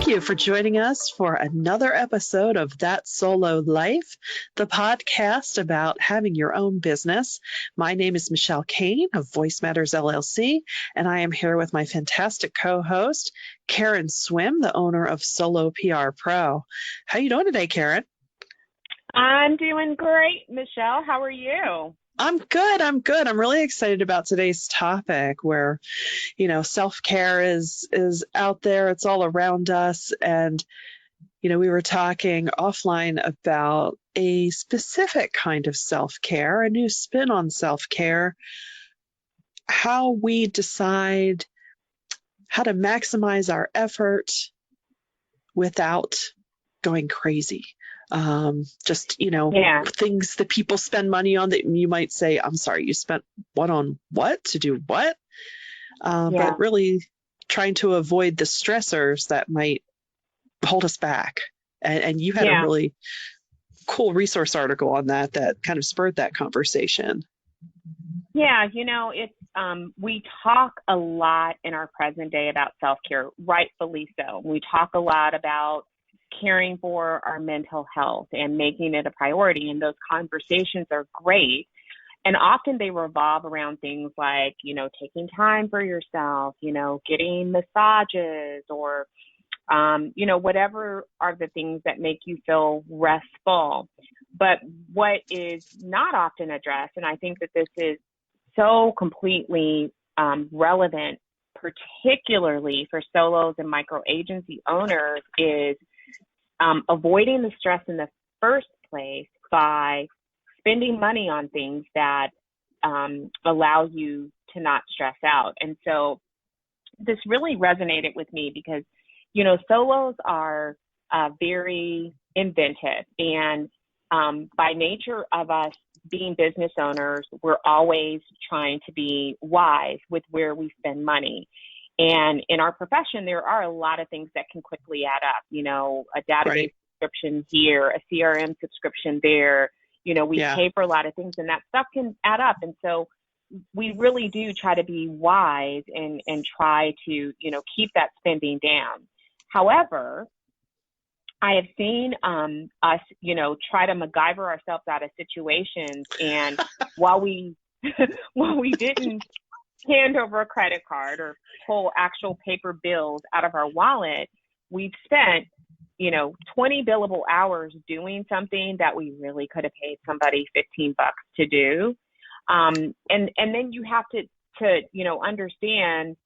Thank you for joining us for another episode of That Solo Life, the podcast about having your own business. My name is Michelle Kane of Voice Matters LLC, and I am here with my fantastic co-host, Karen Swim, the owner of Solo PR Pro. How you doing today, Karen? I'm doing great, Michelle. How are you? I'm good. I'm really excited about today's topic where, self-care is out there. It's all around us. And, we were talking offline about a specific kind of self-care, a new spin on self-care, how we decide how to maximize our effort without going crazy. Things that people spend money on that you might say, I'm sorry, you spent what on what to do what? But really trying to avoid the stressors that might hold us back. And you had a really cool resource article on that kind of spurred that conversation. Yeah, it's we talk a lot in our present day about self-care, rightfully so. We talk a lot about caring for our mental health and making it a priority. And those conversations are great. And often they revolve around things like, taking time for yourself, getting massages or, whatever are the things that make you feel restful. But what is not often addressed, and I think that this is so completely relevant, particularly for solos and micro agency owners, is avoiding the stress in the first place by spending money on things that allow you to not stress out. And so this really resonated with me because, solos are very inventive. And by nature of us being business owners, we're always trying to be wise with where we spend money. And in our profession, there are a lot of things that can quickly add up, a database subscription here, a CRM subscription there, we pay for a lot of things and that stuff can add up. And so we really do try to be wise and try to, keep that spending down. However, I have seen us, try to MacGyver ourselves out of situations. And while we didn't hand over a credit card or pull actual paper bills out of our wallet, we've spent, 20 billable hours doing something that we really could have paid somebody $15 to do. And then you have to understand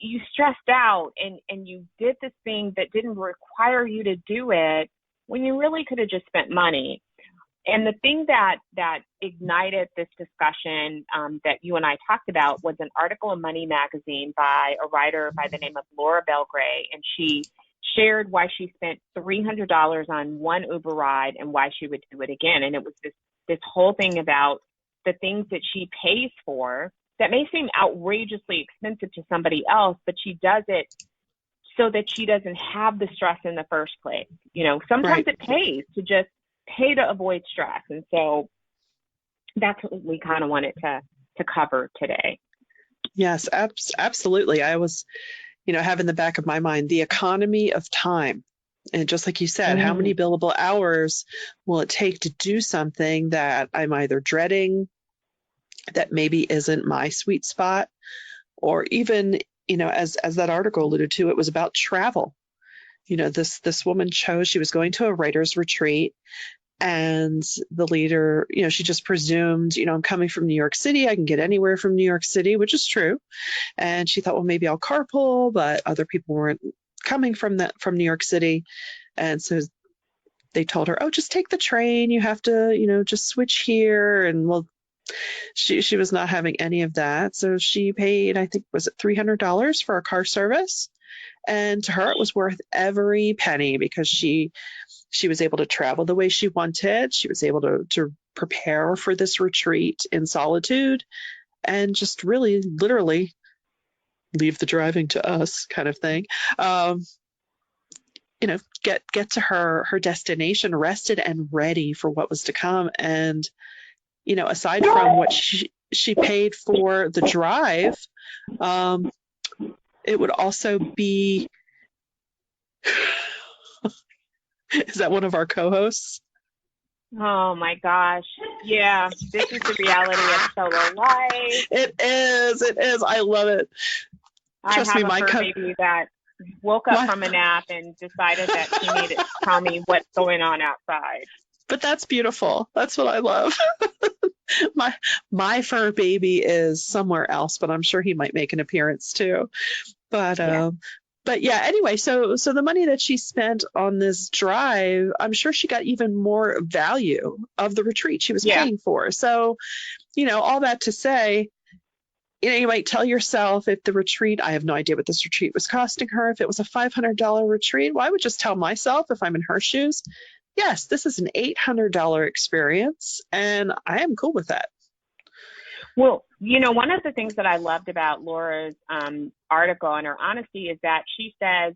you stressed out and you did this thing that didn't require you to do it when you really could have just spent money. And the thing that ignited this discussion that you and I talked about was an article in Money Magazine by a writer by the name of Laura Belgray. And she shared why she spent $300 on one Uber ride and why she would do it again. And it was this whole thing about the things that she pays for that may seem outrageously expensive to somebody else, but she does it so that she doesn't have the stress in the first place. Sometimes it pays to just pay to avoid stress. And so that's what we kind of wanted to cover today. Yes, absolutely. I was, have in the back of my mind the economy of time. And just like you said, how many billable hours will it take to do something that I'm either dreading, that maybe isn't my sweet spot, or even, as that article alluded to, it was about travel. This woman chose, she was going to a writer's retreat. And the leader, she just presumed, I'm coming from New York City. I can get anywhere from New York City, which is true. And she thought, well, maybe I'll carpool, but other people weren't coming from New York City. And so they told her, oh, just take the train. You have to, just switch here. And well, she was not having any of that. So she paid, I think, was it $300 for a car service? And to her, it was worth every penny because she was able to travel the way she wanted. She was able to prepare for this retreat in solitude and just really literally leave the driving to us kind of thing. Get to her destination rested and ready for what was to come. And, aside from what she paid for the drive, it would also be Is that one of our co-hosts? Oh my gosh. Yeah, this is the reality of solo life. It is. It is. I love it. I Trust me, have a fur baby that woke up my from a nap and decided that she needed to tell me what's going on outside. but that's beautiful. That's what I love. my my fur baby is somewhere else, but I'm sure he might make an appearance too. But Yeah. but yeah, anyway, so the money that she spent on this drive, I'm sure she got even more value of the retreat she was Yeah. paying for. So, all that to say, you might tell yourself, if the retreat, I have no idea what this retreat was costing her. If it was a $500 retreat, well, I would just tell myself, if I'm in her shoes, yes, this is an $800 experience, and I am cool with that. Well, one of the things that I loved about Laura's article and her honesty is that she says,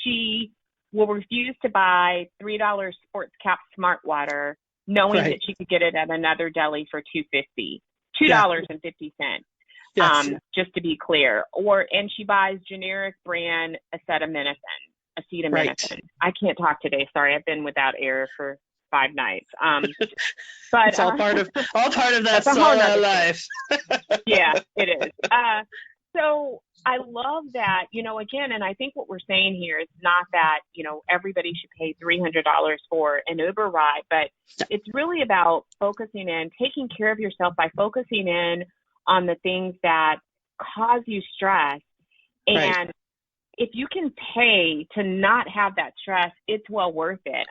she will refuse to buy $3 sports cap smart water, knowing Right. that she could get it at another deli for $2.50. Yeah. $2.50. Yes. Just to be clear. And she buys generic brand acetaminophen. Right. I can't talk today. Sorry, I've been without air for 5 nights. But It's all part of that that's a whole solo nother life. yeah, it is. So I love that, again, and I think what we're saying here is not that, everybody should pay $300 for an Uber ride, but it's really about focusing in, taking care of yourself by focusing in on the things that cause you stress. And Right. if you can pay to not have that stress, it's well worth it.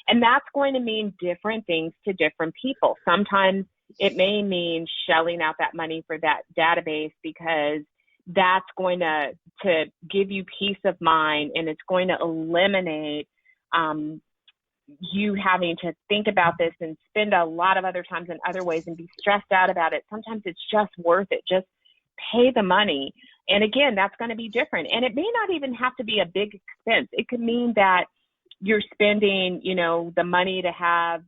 And that's going to mean different things to different people. Sometimes it may mean shelling out that money for that database because that's going to give you peace of mind, and it's going to eliminate you having to think about this and spend a lot of other times in other ways and be stressed out about it. Sometimes it's just worth it. Just pay the money. And again, that's going to be different. And it may not even have to be a big expense. It could mean that you're spending, the money to have,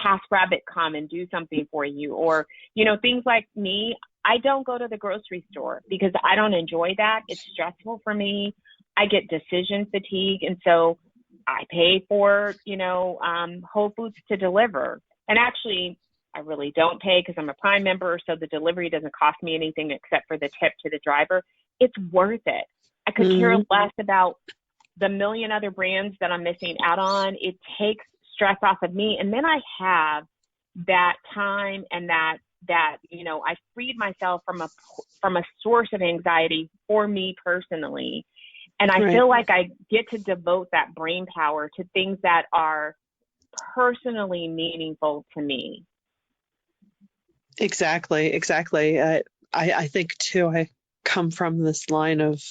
TaskRabbit come and do something for you. Or, things like me, I don't go to the grocery store because I don't enjoy that. It's stressful for me. I get decision fatigue. And so I pay for, Whole Foods to deliver. And actually, I really don't pay because I'm a Prime member, so the delivery doesn't cost me anything except for the tip to the driver. It's worth it. I could care less about the million other brands that I'm missing out on. It takes stress off of me. And then I have that time and that I freed myself from a source of anxiety for me personally. And I Right. feel like I get to devote that brain power to things that are personally meaningful to me. Exactly. I think too, I come from this line of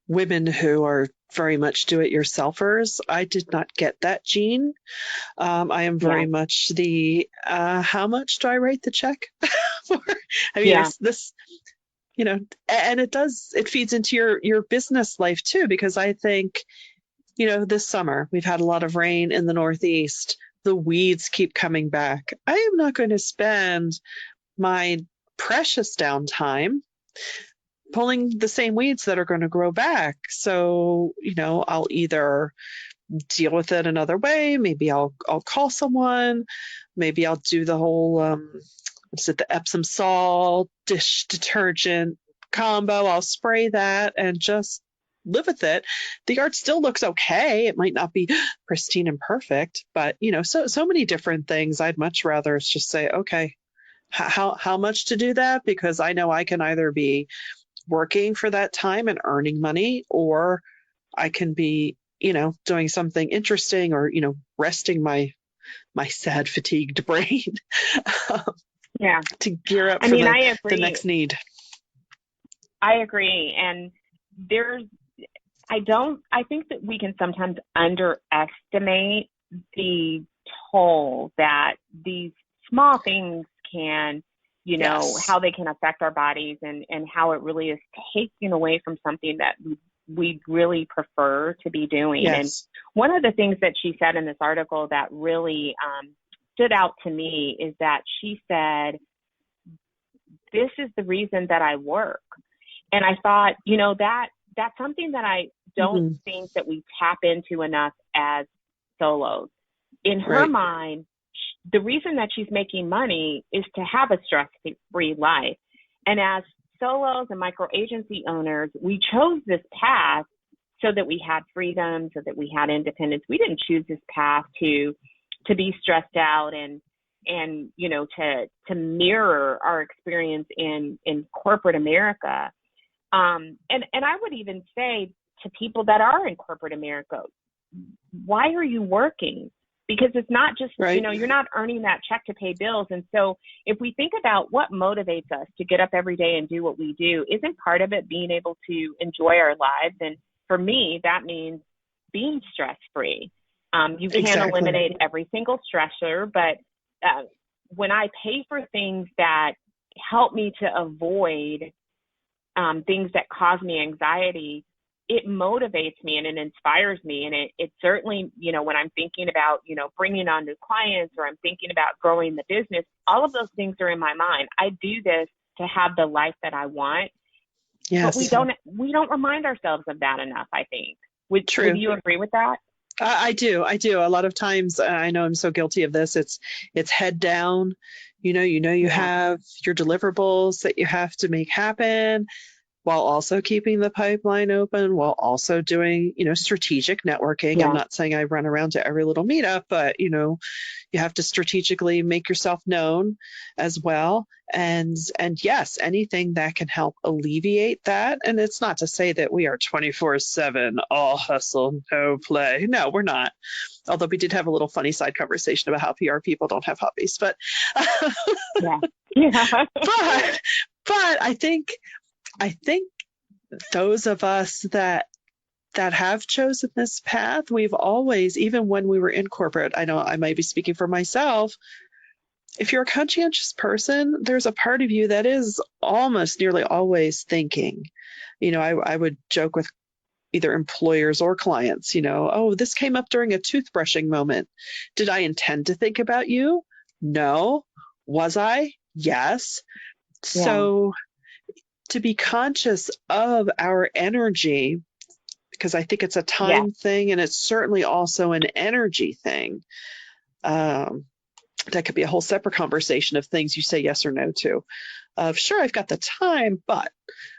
women who are very much do-it-yourselfers. I did not get that gene. I am very much the how much do I write the check for? I mean, Yeah. this, and it feeds into your business life too, because I think, this summer we've had a lot of rain in the Northeast. The weeds keep coming back. I am not going to spend my precious downtime pulling the same weeds that are going to grow back. So, I'll either deal with it another way. Maybe I'll call someone. Maybe I'll do the whole the Epsom salt dish detergent combo. I'll spray that and just live with it. The art still looks okay. It might not be pristine and perfect, but so many different things. I'd much rather just say, okay, how much to do that? Because I know I can either be working for that time and earning money, or I can be, doing something interesting, or, resting my sad, fatigued brain to gear up for I agree. the next need. I agree. And I think that we can sometimes underestimate the toll that these small things can, Yes. how they can affect our bodies, and how it really is taking away from something that we really prefer to be doing. Yes. And one of the things that she said in this article that really stood out to me is that she said, this is the reason that I work. And I thought, that's something that don't Mm-hmm. think that we tap into enough as solos. In her Right. mind, the reason that she's making money is to have a stress-free life. And as solos and micro agency owners, we chose this path so that we had freedom, so that we had independence. We didn't choose this path to be stressed out and you know, to mirror our experience in corporate America. And I would even say to people that are in corporate America, why are you working? Because it's not just, you Right. know, you're not earning that check to pay bills. And so if we think about what motivates us to get up every day and do what we do, isn't part of it being able to enjoy our lives? And for me, that means being stress-free. You can't Exactly. eliminate every single stressor, but when I pay for things that help me to avoid things that cause me anxiety, it motivates me and it inspires me. And it certainly, you know, when I'm thinking about, you know, bringing on new clients or I'm thinking about growing the business, all of those things are in my mind. I do this to have the life that I want, but Yes. we don't remind ourselves of that enough, I think. Would True. you agree with that? I do. I do. A lot of times, I know I'm so guilty of this. It's head down. You Yeah. have your deliverables that you have to make happen, while also keeping the pipeline open, while also doing, strategic networking. I'm Yeah. not saying I run around to every little meetup, but, you have to strategically make yourself known as well. And yes, anything that can help alleviate that. And it's not to say that we are 24/7, all hustle, no play. No, we're not. Although we did have a little funny side conversation about how PR people don't have hobbies, but Yeah. Yeah. but I think those of us that have chosen this path, we've always, even when we were in corporate, I know I might be speaking for myself, if you're a conscientious person, there's a part of you that is almost nearly always thinking. I would joke with either employers or clients, oh, this came up during a toothbrushing moment. Did I intend to think about you? No. Was I? Yes. Yeah. So to be conscious of our energy, because I think it's a Yeah. time thing and it's certainly also an energy thing. That could be a whole separate conversation of things you say yes or no to. Sure, I've got the time, but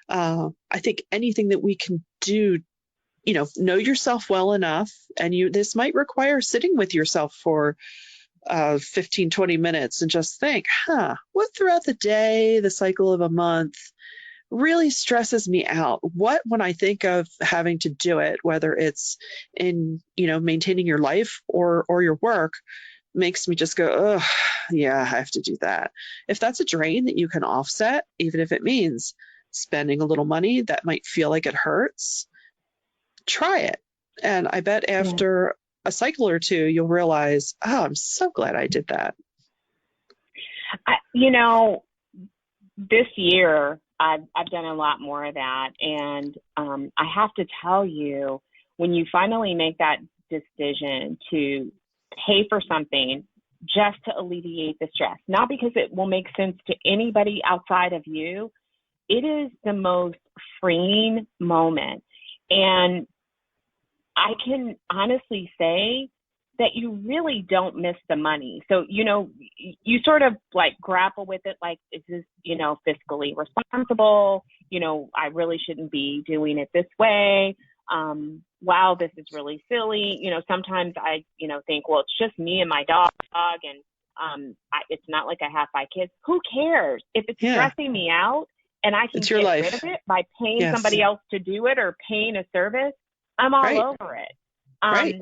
I think anything that we can do, know yourself well enough, and this might require sitting with yourself for 15, 20 minutes and just think, what throughout the day, the cycle of a month, really stresses me out? What, when I think of having to do it, whether it's in, maintaining your life or your work, makes me just go, oh, yeah, I have to do that. If that's a drain that you can offset, even if it means spending a little money that might feel like it hurts, try it. And I bet Yeah. after a cycle or two, you'll realize, oh, I'm so glad I did that. You know, this year I've done a lot more of that, and I have to tell you, when you finally make that decision to pay for something just to alleviate the stress, not because it will make sense to anybody outside of you, it is the most freeing moment. And I can honestly say that you really don't miss the money. So, you sort of like grapple with it like, is this, fiscally responsible? I really shouldn't be doing it this way. Wow, this is really silly. Sometimes I, think, well, it's just me and my dog, and it's not like I have 5 kids. Who cares? If it's Yeah, stressing me out and I can it's your get rid of life. it by paying Yes. somebody else to do it or paying a service, I'm all Right. over it. Right.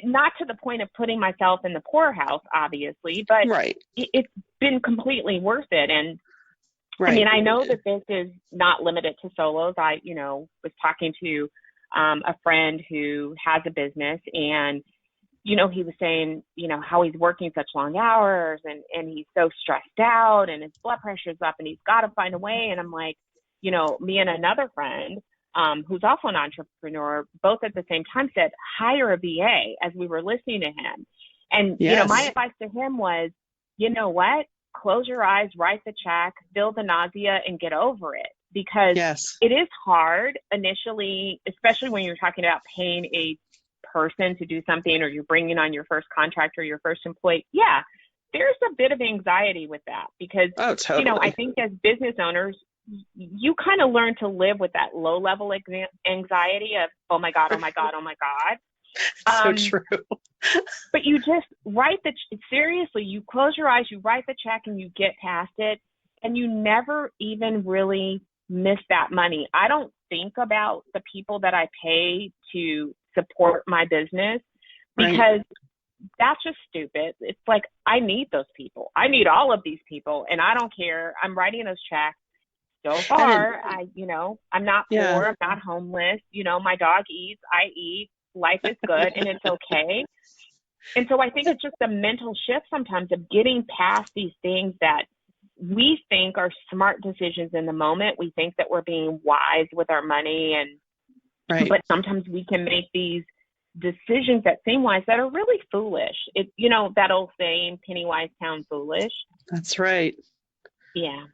Not to the point of putting myself in the poorhouse, obviously, but Right. it's been completely worth it. And I mean, Right. I know that this is not limited to solos. I, was talking to a friend who has a business, and, he was saying, how he's working such long hours and he's so stressed out and his blood pressure's up and he's got to find a way. And I'm like, me and another friend, who's also an entrepreneur, both at the same time said, hire a VA, as we were listening to him. And, my Yes. advice to him was, you know what? Close your eyes, write the check, feel the nausea, and get over it. because Yes. it is hard initially, especially when you're talking about paying a person to do something, or you're bringing on your first contractor, your first employee. Yeah, there's a bit of anxiety with that because, Oh, totally. I think as business owners, you kind of learn to live with that low level anxiety of, oh my God, oh my God, oh my God. So true. But you just seriously, you close your eyes, you write the check, and you get past it, and you never even really miss that money. I don't think about the people that I pay to support my business because Right. that's just stupid. It's like, I need those people. I need all of these people, and I don't care. I'm writing those checks. So far, I'm not Yeah. poor, I'm not homeless. My dog eats, I eat, life is good, and it's okay. And so I think it's just a mental shift sometimes of getting past these things that we think are smart decisions in the moment. We think that we're being wise with our money, Right. but sometimes we can make these decisions that seem wise that are really foolish. That old saying, penny wise, pound foolish. That's right. Yeah.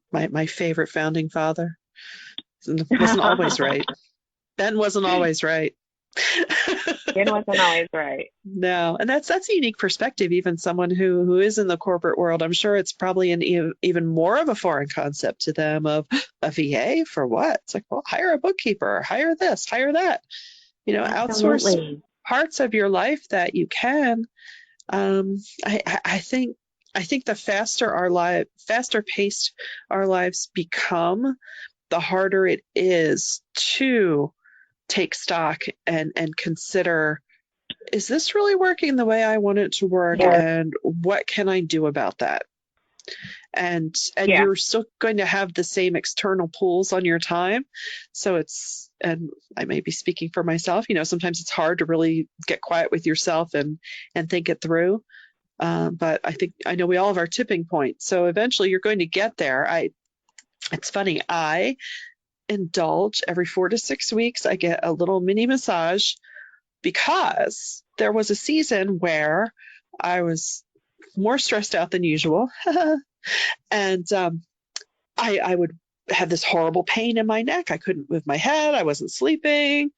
My favorite founding father wasn't always right. Ben wasn't always right. It wasn't always right. No, and that's a unique perspective. Even someone who is in the corporate world, I'm sure it's probably an even more of a foreign concept to them of a VA for what? It's like, well, hire a bookkeeper, hire this, hire that. Outsource Absolutely. parts of your life that you can. I think the faster paced our lives become, the harder it is to take stock and consider, is this really working the way I want it to work? Yeah. And what can I do about that? And Yeah. you're still going to have the same external pulls on your time. So and I may be speaking for myself, sometimes it's hard to really get quiet with yourself and think it through. But I know we all have our tipping point. So eventually you're going to get there. It's funny. I indulge every 4 to 6 weeks. I get a little mini massage because there was a season where I was more stressed out than usual. And I would have this horrible pain in my neck. I couldn't move my head. I wasn't sleeping.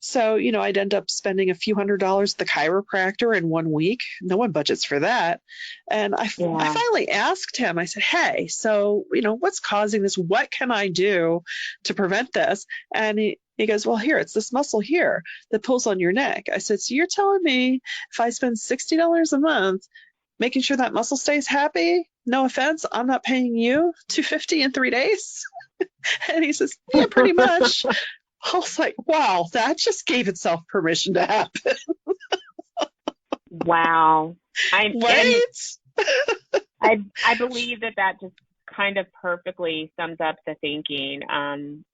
So, I'd end up spending a few $100s at the chiropractor in 1 week. No one budgets for that. And I finally asked him, I said, hey, so, what's causing this? What can I do to prevent this? And he goes, well, here, it's this muscle here that pulls on your neck. I said, so you're telling me if I spend $60 a month making sure that muscle stays happy, no offense, I'm not paying you $250 in 3 days? And he says, yeah, pretty much. I was like, wow, that just gave itself permission to happen. Wow. Right? I believe that just kind of perfectly sums up the thinking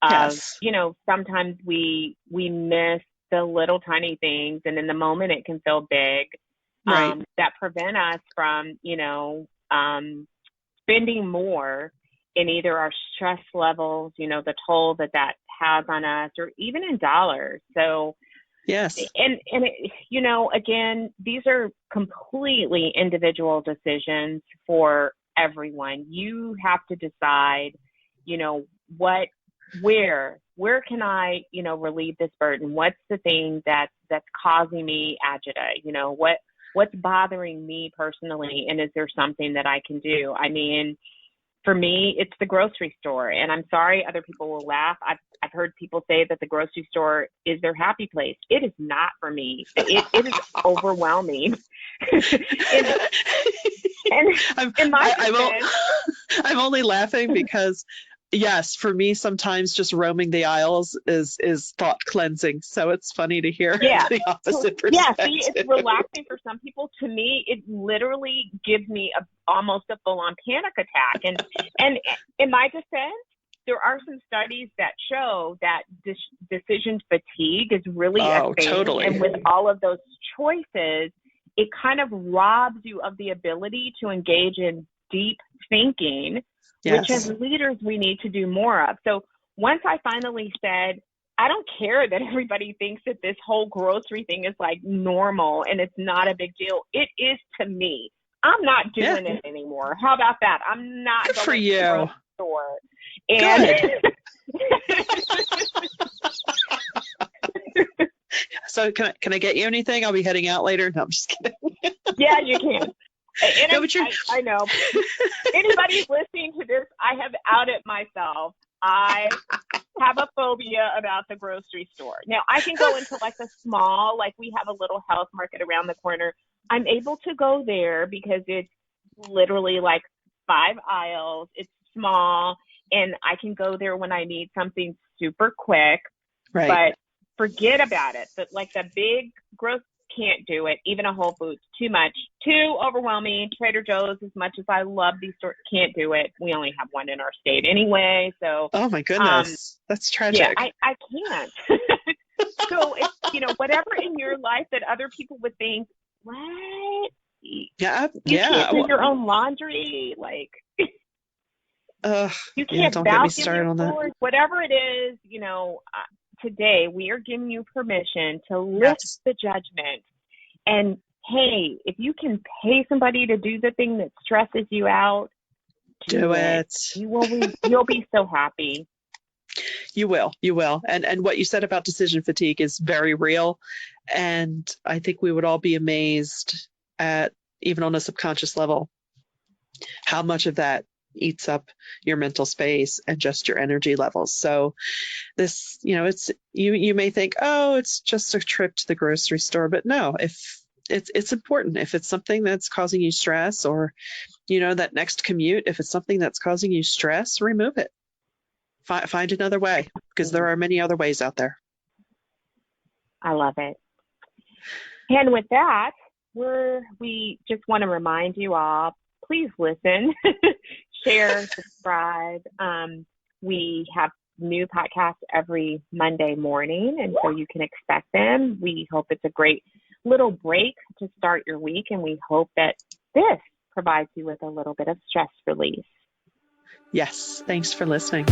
Yes. sometimes we miss the little tiny things, and in the moment it can feel big, Right. that prevent us from, spending more in either our stress levels, the toll that has on us, or even in dollars. So, Yes. and again, these are completely individual decisions for everyone. You have to decide, where can I, relieve this burden? What's the thing that's causing me agita? What's bothering me personally? And is there something that I can do? I mean, for me, it's the grocery store. And I'm sorry, other people will laugh. I've heard people say that the grocery store is their happy place. It is not for me. It is overwhelming. I'm only laughing because, yes, for me, sometimes just roaming the aisles is thought cleansing. So it's funny to hear the opposite perspective. Yeah, see, it's relaxing for some people. To me, it literally gives me almost a full-on panic attack. And in my defense, there are some studies that show that decision fatigue is really a thing. Totally. And with all of those choices, it kind of robs you of the ability to engage in deep thinking, which as leaders we need to do more of. So once I finally said, I don't care that everybody thinks that this whole grocery thing is like normal and it's not a big deal. It is to me. I'm not doing it anymore. How about that? I'm not going to the grocery store. And Good. So can I get you anything? I'll be heading out later. No, I'm just kidding. yeah, you can. And No, but I know. Anybody listening to this, I have outed myself. I have a phobia about the grocery store. Now, I can go into like the small, like we have a little health market around the corner. I'm able to go there because it's literally like 5 aisles. It's small, and I can go there when I need something super quick. right. But forget about it. But like the big growth can't do it. Even a Whole Foods, too much, too overwhelming. Trader Joe's, as much as I love these stores, can't do it. We only have one in our state anyway. So, Oh my goodness, that's yeah, tragic. I can't. So it's, whatever in your life that other people would think, what? Yeah, You yeah. can't do your own laundry, like you Yeah, can't don't get me vacuum started your on that. floors, whatever it is. Today we are giving you permission to lift Yes. the judgment. And hey, if you can pay somebody to do the thing that stresses you out, Do it. You'll be so happy. You will. And what you said about decision fatigue is very real. And I think we would all be amazed at, even on a subconscious level, how much of that eats up your mental space and just your energy levels. So this, it's you may think, oh, it's just a trip to the grocery store, but no, if it's important. If it's something that's causing you stress, or that next commute, if it's something that's causing you stress, remove it. Find another way, because there are many other ways out there. I love it. And with that, we just want to remind you all, please listen, share, subscribe. We have new podcasts every Monday morning, and so you can expect them. We hope it's a great little break to start your week, and we hope that this provides you with a little bit of stress relief. Yes, thanks for listening.